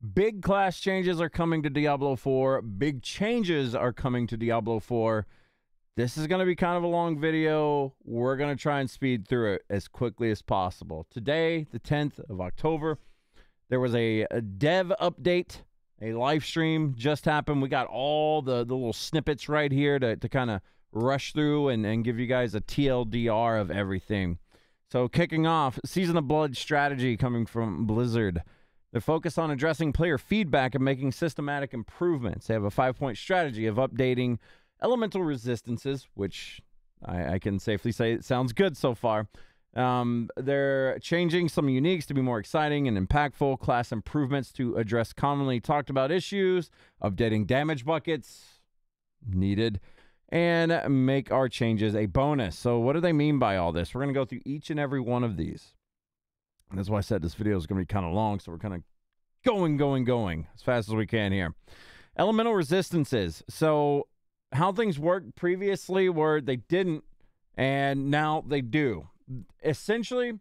Big class changes are coming to Diablo 4. Big changes are coming to Diablo 4. This is going to be kind of a long video. We're going to try and speed through it as quickly as possible. Today, the 10th of October, there was a dev update. A live stream just happened. We got all the little snippets right here to kind of rush through and give you guys a TLDR of everything. So kicking off, Season of Blood strategy coming from Blizzard. They're focused on addressing player feedback and making systematic improvements. They have a 5-point strategy of updating elemental resistances, which I can safely say it sounds good so far. They're changing some uniques to be more exciting and impactful, class improvements to address commonly talked about issues, updating damage buckets, needed, and make our changes a bonus. So what do they mean by all this? We're going to go through each and every one of these. And that's why I said this video is going to be kind of long, so we're kind of going as fast as we can here. Elemental resistances. So how things worked previously were they didn't, and now they do. Essentially,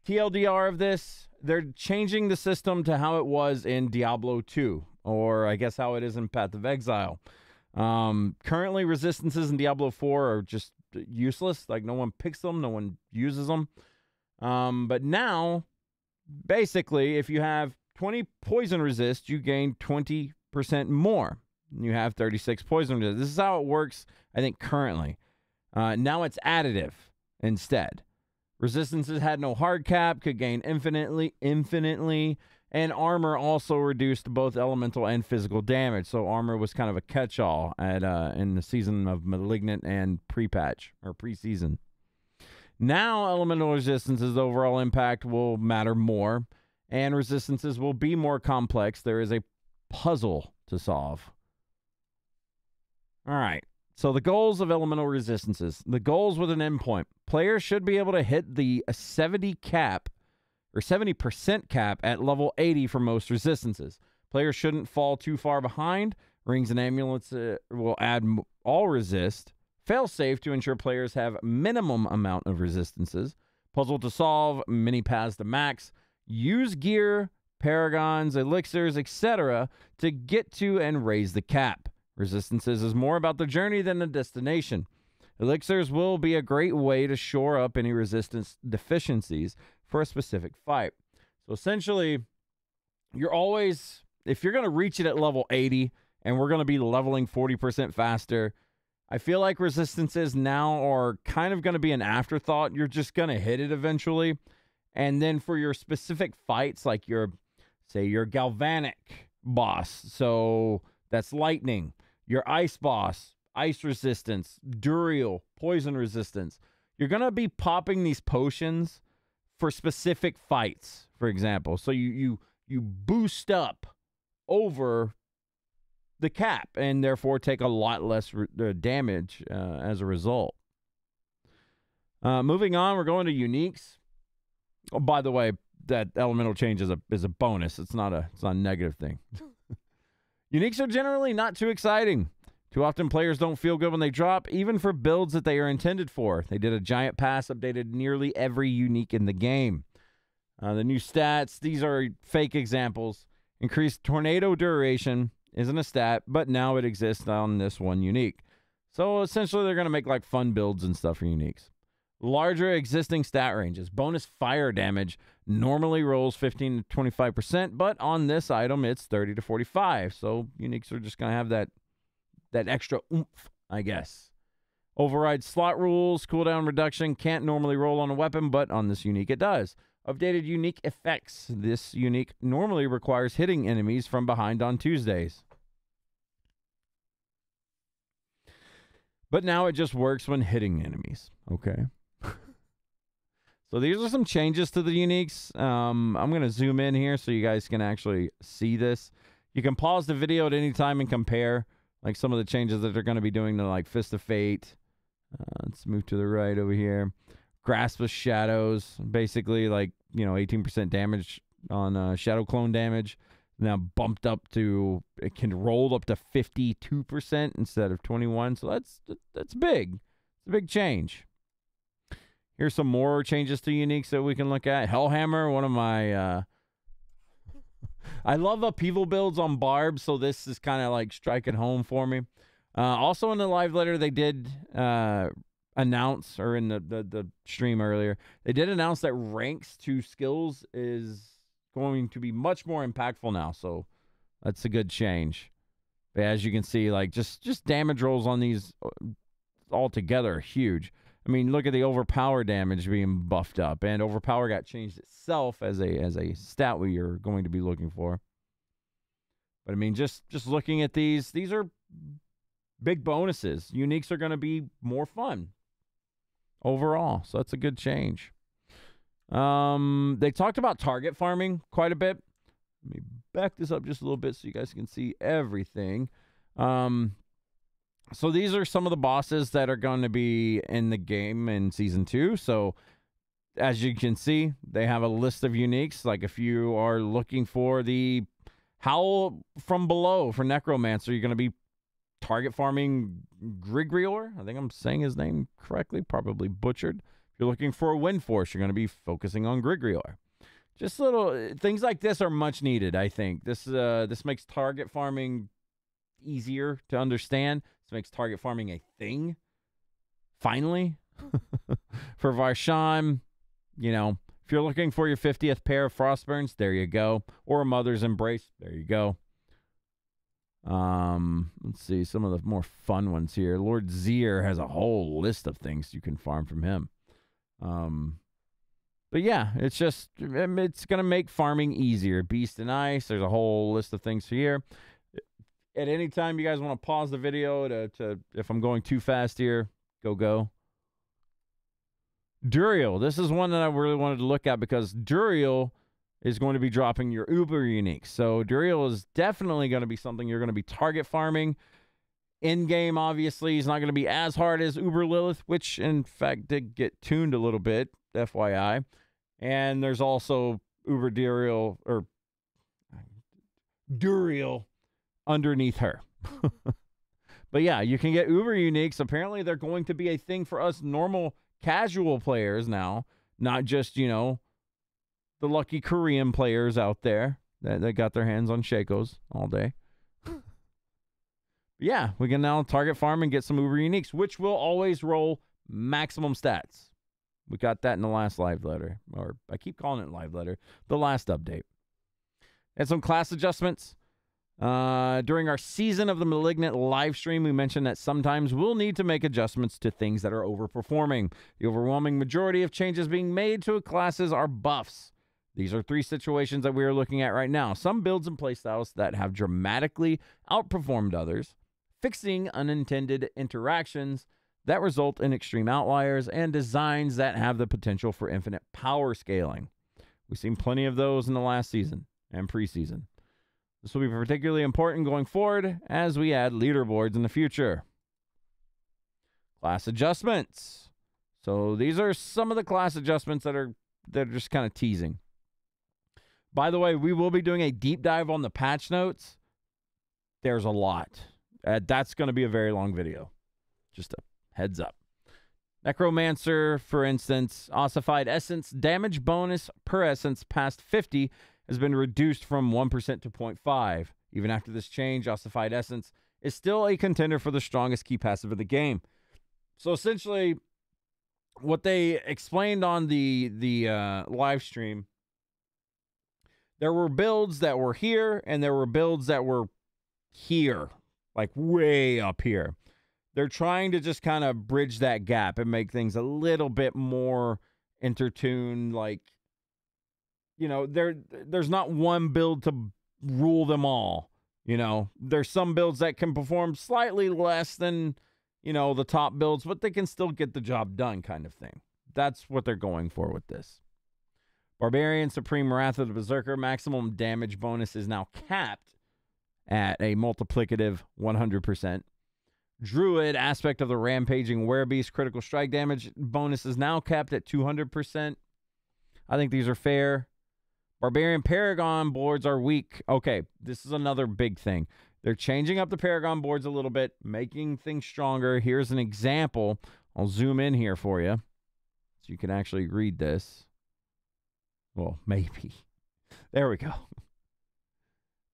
TLDR of this, they're changing the system to how it was in Diablo 2, or I guess how it is in Path of Exile. Currently, resistances in Diablo 4 are just useless. Like, no one picks them, no one uses them. But now, basically, if you have 20 poison resist, you gain 20% more. You have 36 poison resist. This is how it works, I think, currently. Now it's additive instead. Resistances had no hard cap, could gain infinitely, and armor also reduced both elemental and physical damage. So armor was kind of a catch-all in the Season of Malignant and pre-patch, or pre-season. Now elemental resistances overall impact will matter more, and resistances will be more complex. There is a puzzle to solve. All right. So the goals of elemental resistances. The goals with an endpoint. Players should be able to hit the 70 cap or 70% cap at level 80 for most resistances. Players shouldn't fall too far behind. Rings and amulets will add all resist. Fail-safe to ensure players have minimum amount of resistances. Puzzle to solve, mini paths to max. Use gear, paragons, elixirs, etc. to get to and raise the cap. Resistances is more about the journey than the destination. Elixirs will be a great way to shore up any resistance deficiencies for a specific fight. So essentially, you're always, if you're going to reach it at level 80 and we're going to be leveling 40% faster, I feel like resistances now are kind of going to be an afterthought. You're just going to hit it eventually. And then for your specific fights, like your, say, your Galvanic boss, so that's lightning. Your ice boss, ice resistance, Duriel, poison resistance. You're going to be popping these potions for specific fights, for example. So you boost up over the cap and therefore take a lot less damage as a result. Moving on, we're going to uniques. Oh, by the way, that elemental change is a bonus. It's not a negative thing. Uniques are generally not too exciting. Too often players don't feel good when they drop, even for builds that they are intended for. They did a giant pass, updated nearly every unique in the game. The new stats, these are fake examples. Increased tornado duration isn't a stat, but now it exists on this one unique. So essentially they're going to make like fun builds and stuff for uniques. Larger existing stat ranges. Bonus fire damage normally rolls 15 to 25%, but on this item, it's 30 to 45. So uniques are just going to have that extra oomph, I guess. Override slot rules. Cooldown reduction can't normally roll on a weapon, but on this unique, it does. Updated unique effects. This unique normally requires hitting enemies from behind on Tuesdays. But now it just works when hitting enemies. Okay. So these are some changes to the uniques. I'm going to zoom in here so you guys can actually see this. You can pause the video at any time and compare like some of the changes that they're going to be doing to like Fist of Fate. Let's move to the right over here. Grasp of Shadows. Basically like, 18% damage on Shadow Clone damage. Now bumped up to, it can roll up to 52% instead of 21. So that's big. It's a big change. Here's some more changes to uniques that we can look at. Hellhammer, one of my I love upheaval builds on Barb, so this is kind of like striking home for me. Also in the live letter, they did announce, or in the stream earlier, they did announce that ranks to skills is going to be much more impactful now, so that's a good change. But as you can see, like just damage rolls on these altogether are huge. I mean, look at the overpower damage being buffed up, and overpower got changed itself as a stat we are going to be looking for. But I mean, just looking at these are big bonuses. Uniques are going to be more fun overall, so that's a good change. They talked about target farming quite a bit. Let me back this up just a little bit so you guys can see everything. So these are some of the bosses that are going to be in the game in Season 2. So as you can see, they have a list of uniques. Like if you are looking for the Howl from Below for Necromancer, you're going to be target farming Grigrior. I think I'm saying his name correctly, probably butchered. If you're looking for a Wind Force, you're going to be focusing on Grigrior. Just little things like this are much needed, I think. This makes target farming easier to understand. This makes target farming a thing. Finally. For Varshan, you know, if you're looking for your 50th pair of Frostburns, there you go. Or a Mother's Embrace, there you go. Let's see some of the more fun ones here. Lord Zier has a whole list of things you can farm from him. But yeah, it's going to make farming easier. Beast and Ice, there's a whole list of things here. At any time you guys want to pause the video to if I'm going too fast here, go. Duriel, this is one that I really wanted to look at because Duriel is going to be dropping your Uber unique. So Duriel is definitely going to be something you're going to be target farming. In-game, obviously, is not going to be as hard as Uber Lilith, which, in fact, did get tuned a little bit, FYI. And there's also Uber Duriel, or Duriel, underneath her. But yeah, you can get Uber uniques. Apparently, they're going to be a thing for us normal casual players now, not just, you know, the lucky Korean players out there that got their hands on Shakos all day. Yeah, we can now target farm and get some Uber uniques, which will always roll maximum stats. We got that in the last live letter, or I keep calling it live letter, the last update. And some class adjustments. During our Season of the Malignant live stream, we mentioned that sometimes we'll need to make adjustments to things that are overperforming. The overwhelming majority of changes being made to classes are buffs. These are 3 situations that we are looking at right now. Some builds and playstyles that have dramatically outperformed others, fixing unintended interactions that result in extreme outliers, and designs that have the potential for infinite power scaling. We've seen plenty of those in the last season and preseason. This will be particularly important going forward as we add leaderboards in the future. Class adjustments. So these are some of the class adjustments that are just kind of teasing. By the way, we will be doing a deep dive on the patch notes. There's a lot. That's going to be a very long video. Just a heads up. Necromancer, for instance, ossified essence damage bonus per essence past 50 has been reduced from 1% to 0.5. Even after this change, ossified essence is still a contender for the strongest key passive of the game. So essentially, what they explained on the live stream, there were builds that were here, and there were builds that were here, like way up here. They're trying to just kind of bridge that gap and make things a little bit more intertuned. Like, you know, there's not one build to rule them all. You know, there's some builds that can perform slightly less than, you know, the top builds, but they can still get the job done, kind of thing. That's what they're going for with this. Barbarian, Supreme Wrath of the Berserker, maximum damage bonus is now capped at a multiplicative 100%. Druid, aspect of the Rampaging Werebeast, critical strike damage bonus is now capped at 200%. I think these are fair. Barbarian Paragon boards are weak. Okay, this is another big thing. They're changing up the Paragon boards a little bit, making things stronger. Here's an example. I'll zoom in here for you so you can actually read this. Well, maybe. There we go.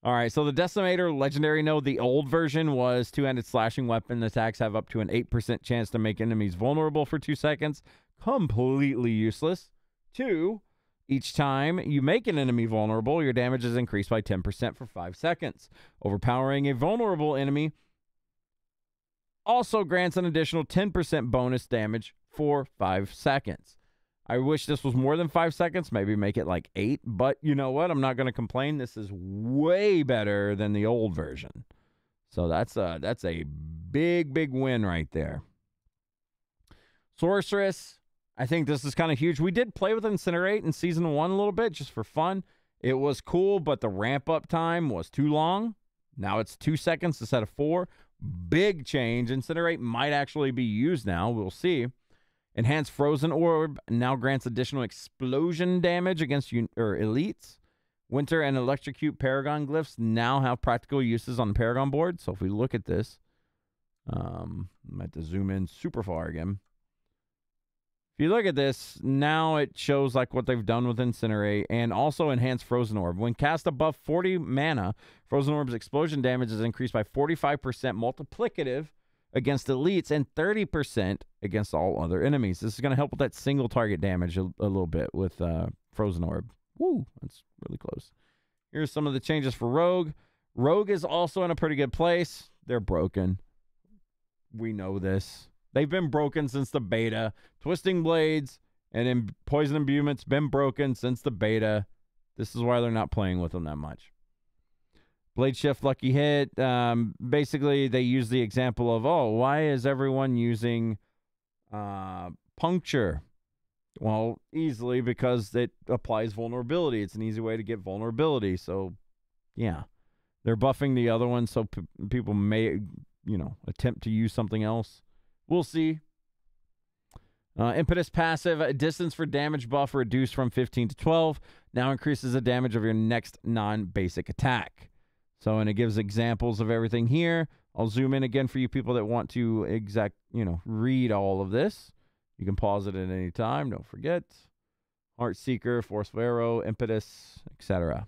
All right, so the Decimator legendary node, the old version was two-handed slashing weapon. Attacks have up to an 8% chance to make enemies vulnerable for 2 seconds. Completely useless. 2, each time you make an enemy vulnerable, your damage is increased by 10% for 5 seconds. Overpowering a vulnerable enemy also grants an additional 10% bonus damage for 5 seconds. I wish this was more than 5 seconds. Maybe make it like 8. But you know what? I'm not going to complain. This is way better than the old version. So that's a big, big win right there. Sorceress, I think this is kind of huge. We did play with Incinerate in Season 1 a little bit just for fun. It was cool, but the ramp-up time was too long. Now it's 2 seconds instead of 4. Big change. Incinerate might actually be used now. We'll see. Enhanced Frozen Orb now grants additional explosion damage against elites. Winter and Electrocute Paragon Glyphs now have practical uses on the Paragon board. So if we look at this, I might have to zoom in super far again. If you look at this, now it shows like what they've done with Incinerate and also Enhanced Frozen Orb. When cast above 40 mana, Frozen Orb's explosion damage is increased by 45% multiplicative against elites and 30% against all other enemies. This is going to help with that single target damage a little bit with Frozen Orb. Woo, that's really close. Here's some of the changes for Rogue. Rogue is also in a pretty good place. They're broken. We know this. They've been broken since the beta. Twisting Blades and Poison Imbuement's been broken since the beta. This is why they're not playing with them that much. Blade Shift, Lucky Hit. Basically, they use the example of, oh, why is everyone using Puncture? Well, easily because it applies vulnerability. It's an easy way to get vulnerability. So, yeah. They're buffing the other one so people may, attempt to use something else. We'll see. Impetus passive, distance for damage buff reduced from 15 to 12. Now increases the damage of your next non-basic attack. So, and it gives examples of everything here. I'll zoom in again for you people that want to read all of this. You can pause it at any time. Don't forget. Heart Seeker, Forceful Arrow, Impetus, etc.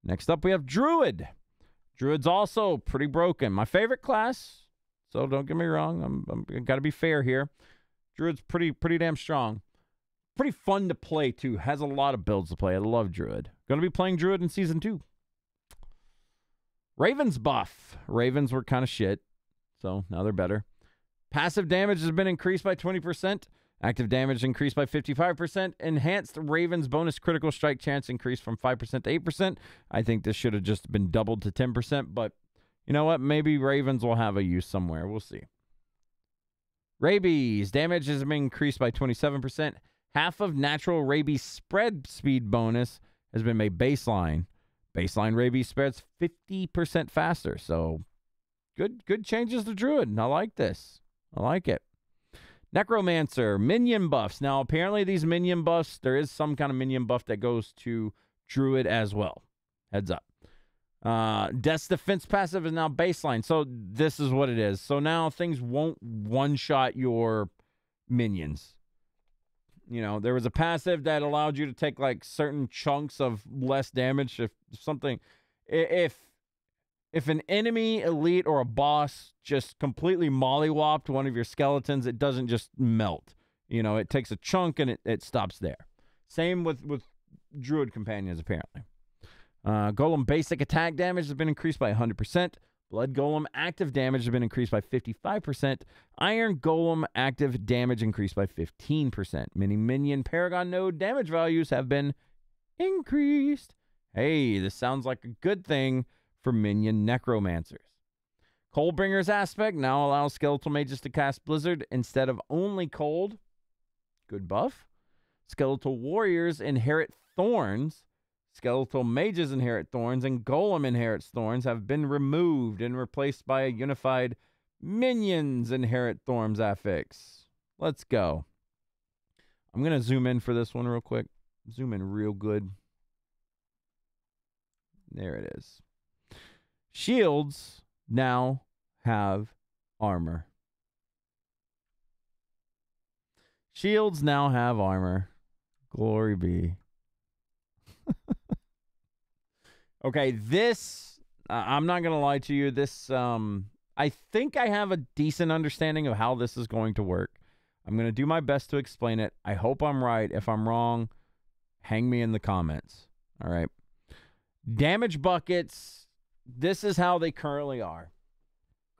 Next up, we have Druid. Druid's also pretty broken. My favorite class. So don't get me wrong. I'm got to be fair here. Druid's pretty damn strong. Pretty fun to play, too. Has a lot of builds to play. I love Druid. Going to be playing Druid in Season 2. Ravens buff. Ravens were kind of shit. So now they're better. Passive damage has been increased by 20%. Active damage increased by 55%. Enhanced Ravens bonus critical strike chance increased from 5% to 8%. I think this should have just been doubled to 10%, but you know what? Maybe Ravens will have a use somewhere. We'll see. Rabies. Damage has been increased by 27%. Half of natural rabies spread speed bonus has been made baseline. Baseline rabies spreads 50% faster. So good changes to Druid. I like this. I like it. Necromancer. Minion buffs. Now, apparently these minion buffs, there is some kind of minion buff that goes to Druid as well. Heads up. Death's Defense passive is now baseline. So this is what it is. So now things won't one-shot your minions. There was a passive that allowed you to take like certain chunks of less damage. If an enemy, elite, or a boss just completely mollywopped one of your skeletons, it doesn't just melt. It takes a chunk and it stops there. Same with Druid companions, apparently. Golem basic attack damage has been increased by 100%. Blood Golem active damage has been increased by 55%. Iron Golem active damage increased by 15%. Many minion Paragon node damage values have been increased. Hey, this sounds like a good thing for minion Necromancers. Coldbringer's aspect now allows skeletal mages to cast Blizzard instead of only cold. Good buff. Skeletal warriors inherit thorns. Skeletal mages inherit thorns, and Golem inherits thorns have been removed and replaced by a unified minions inherit thorns affix. Let's go. I'm going to zoom in for this one real quick. Zoom in real good. There it is. Shields now have armor. Shields now have armor. Glory be. Okay, this, I'm not going to lie to you. This, I think I have a decent understanding of how this is going to work. I'm going to do my best to explain it. I hope I'm right. If I'm wrong, hang me in the comments. All right. Damage buckets, this is how they currently are.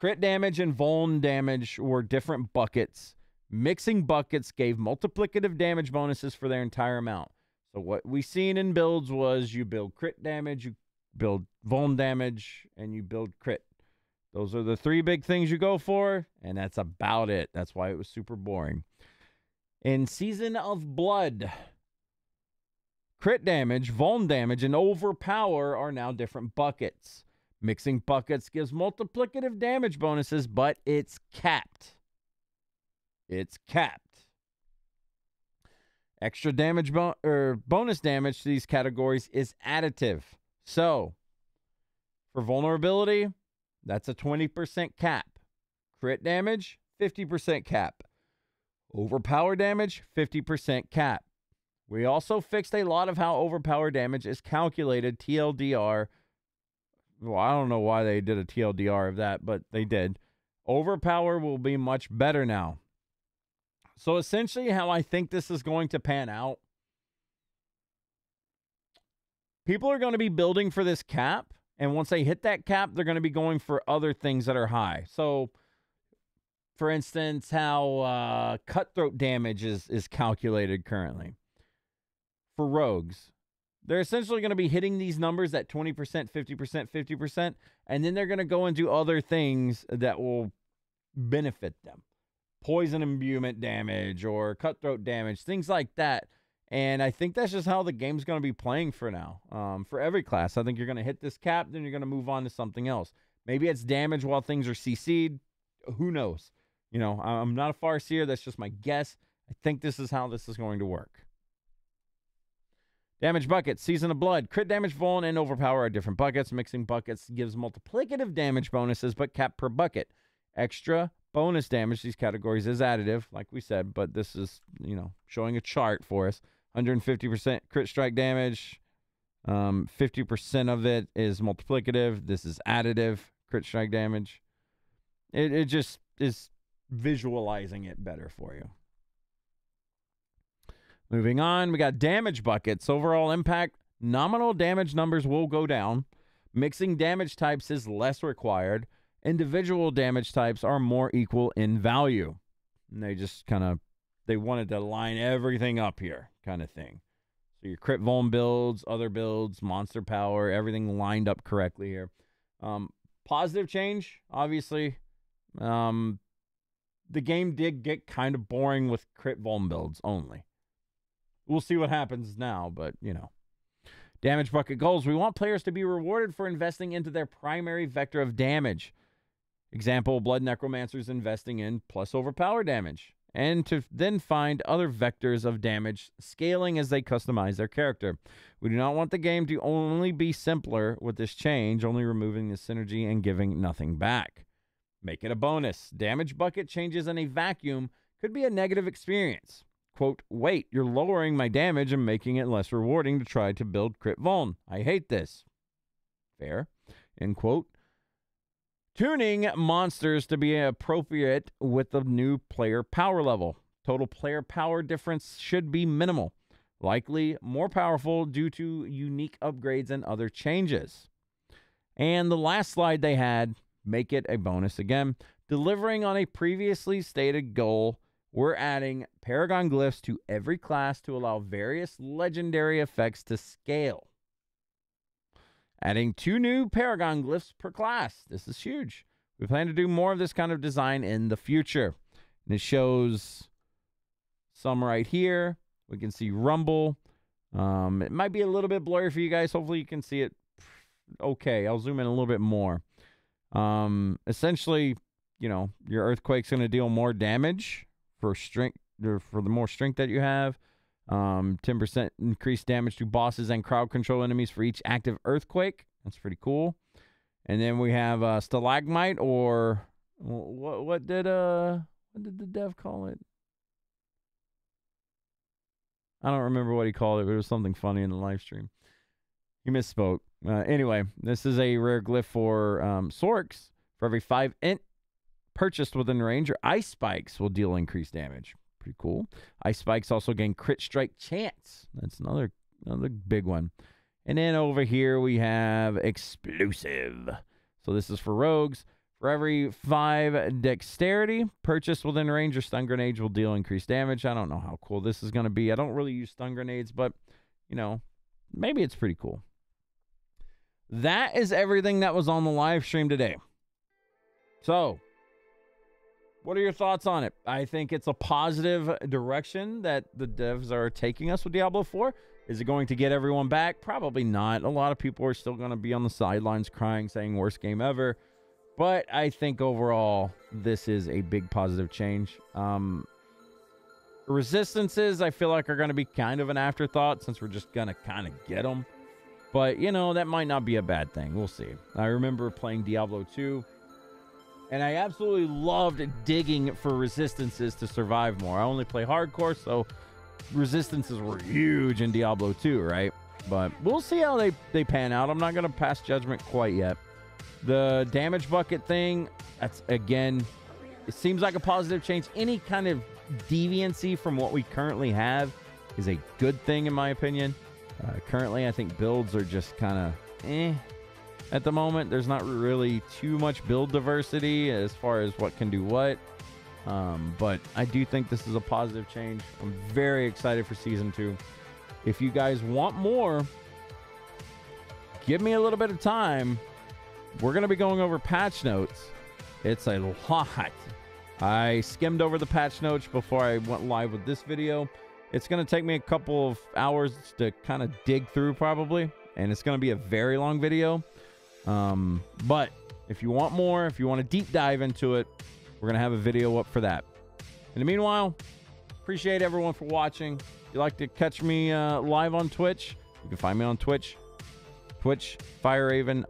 Crit damage and vuln damage were different buckets. Mixing buckets gave multiplicative damage bonuses for their entire amount. So what we seen in builds was you build crit damage, you build vuln damage, and you build crit. Those are the three big things you go for, and that's about it. That's why it was super boring. In Season of Blood, crit damage, vuln damage, and overpower are now different buckets. Mixing buckets gives multiplicative damage bonuses, but it's capped. It's capped. Extra damage bonus damage to these categories is additive. So, for vulnerability, that's a 20% cap. Crit damage, 50% cap. Overpower damage, 50% cap. We also fixed a lot of how overpower damage is calculated, TLDR. Well, I don't know why they did a TLDR of that, but they did. Overpower will be much better now. So essentially how I think this is going to pan out, people are going to be building for this cap, and once they hit that cap, they're going to be going for other things that are high. So, for instance, how cutthroat damage is calculated currently for rogues. They're essentially going to be hitting these numbers at 20%, 50%, 50%, and then they're going to go and do other things that will benefit them. Poison imbuement damage or cutthroat damage, things like that. And I think that's just how the game's going to be playing for now. For every class, I think you're going to hit this cap, then you're going to move on to something else. Maybe it's damage while things are CC'd. Who knows? You know, I'm not a farseer. That's just my guess. I think this is how this is going to work. Damage buckets, Season of Blood. Crit damage, vuln, and overpower are different buckets. Mixing buckets gives multiplicative damage bonuses, but capped per bucket. Extra bonus damage, these categories is additive, like we said, but this is, you know, showing a chart for us. 150% crit strike damage. 50% of it is multiplicative. This is additive crit strike damage. It just is visualizing it better for you. Moving on, we got damage buckets. Overall impact, nominal damage numbers will go down. Mixing damage types is less required. Individual damage types are more equal in value. And they just kind of, they wanted to line everything up here kind of thing. So your crit vuln builds, other builds, monster power, everything lined up correctly here. Positive change, obviously. The game did get kind of boring with crit vuln builds only. We'll see what happens now, but, you know. Damage bucket goals. We want players to be rewarded for investing into their primary vector of damage. Example, Blood Necromancers investing in plus overpower damage. And to then find other vectors of damage, scaling as they customize their character. We do not want the game to only be simpler with this change, only removing the synergy and giving nothing back. Make it a bonus. Damage bucket changes in a vacuum could be a negative experience. Quote, wait, you're lowering my damage and making it less rewarding to try to build crit vuln. I hate this. Fair. End quote. Tuning monsters to be appropriate with the new player power level. Total player power difference should be minimal. Likely more powerful due to unique upgrades and other changes. And the last slide they had, make it a bonus again. Delivering on a previously stated goal, we're adding Paragon Glyphs to every class to allow various legendary effects to scale. Adding 2 new Paragon Glyphs per class. This is huge. We plan to do more of this kind of design in the future. And it shows some right here. We can see Rumble. It might be a little bit blurry for you guys. Hopefully you can see it okay. I'll zoom in a little bit more. Essentially, you know, your Earthquake's going to deal more damage for strength, or for the more strength that you have. 10% increased damage to bosses and crowd control enemies for each active Earthquake. That's pretty cool. And then we have Stalagmite, or what did the dev call it? I don't remember what he called it, but it was something funny in the live stream. You misspoke. Anyway, this is a rare glyph for Sorks. For every 5 int purchased within range, or ice spikes will deal increased damage. Pretty cool. Ice spikes also gain crit strike chance. That's another big one. And then over here we have explosive. So this is for rogues. For every 5 dexterity purchased within range, or stun grenades will deal increased damage. I don't know how cool this is going to be. I don't really use stun grenades, but, you know, maybe it's pretty cool. That is everything that was on the live stream today. So, what are your thoughts on it? I think it's a positive direction that the devs are taking us with Diablo 4. Is it going to get everyone back? Probably not. A lot of people are still going to be on the sidelines crying, saying worst game ever. But I think overall, this is a big positive change. Resistances, I feel like, are going to be kind of an afterthought since we're just going to kind of get them. But, you know, that might not be a bad thing. We'll see. I remember playing Diablo 2, and I absolutely loved digging for resistances to survive more. I only play hardcore, so resistances were huge in Diablo 2, right? But we'll see how they pan out. I'm not going to pass judgment quite yet. The damage bucket thing, that's, again, it seems like a positive change. Any kind of deviancy from what we currently have is a good thing, in my opinion. Currently, I think builds are just kind of at the moment. There's not really too much build diversity as far as what can do what. But I do think this is a positive change. I'm very excited for Season 2. If you guys want more, give me a little bit of time. We're going to be going over patch notes. It's a lot. I skimmed over the patch notes before I went live with this video. It's going to take me a couple of hours to kind of dig through probably, and it's going to be a very long video. But if you want more, if you want to deep dive into it, we're going to have a video up for that. In the meanwhile, appreciate everyone for watching. If you'd like to catch me live on Twitch, you can find me on Twitch. Fire_Raven,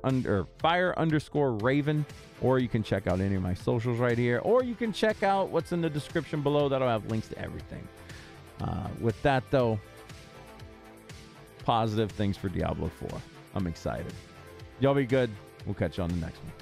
or you can check out any of my socials right here, or you can check out what's in the description below. That'll have links to everything. With that, though, positive things for Diablo 4. I'm excited. Y'all be good. We'll catch you on the next one.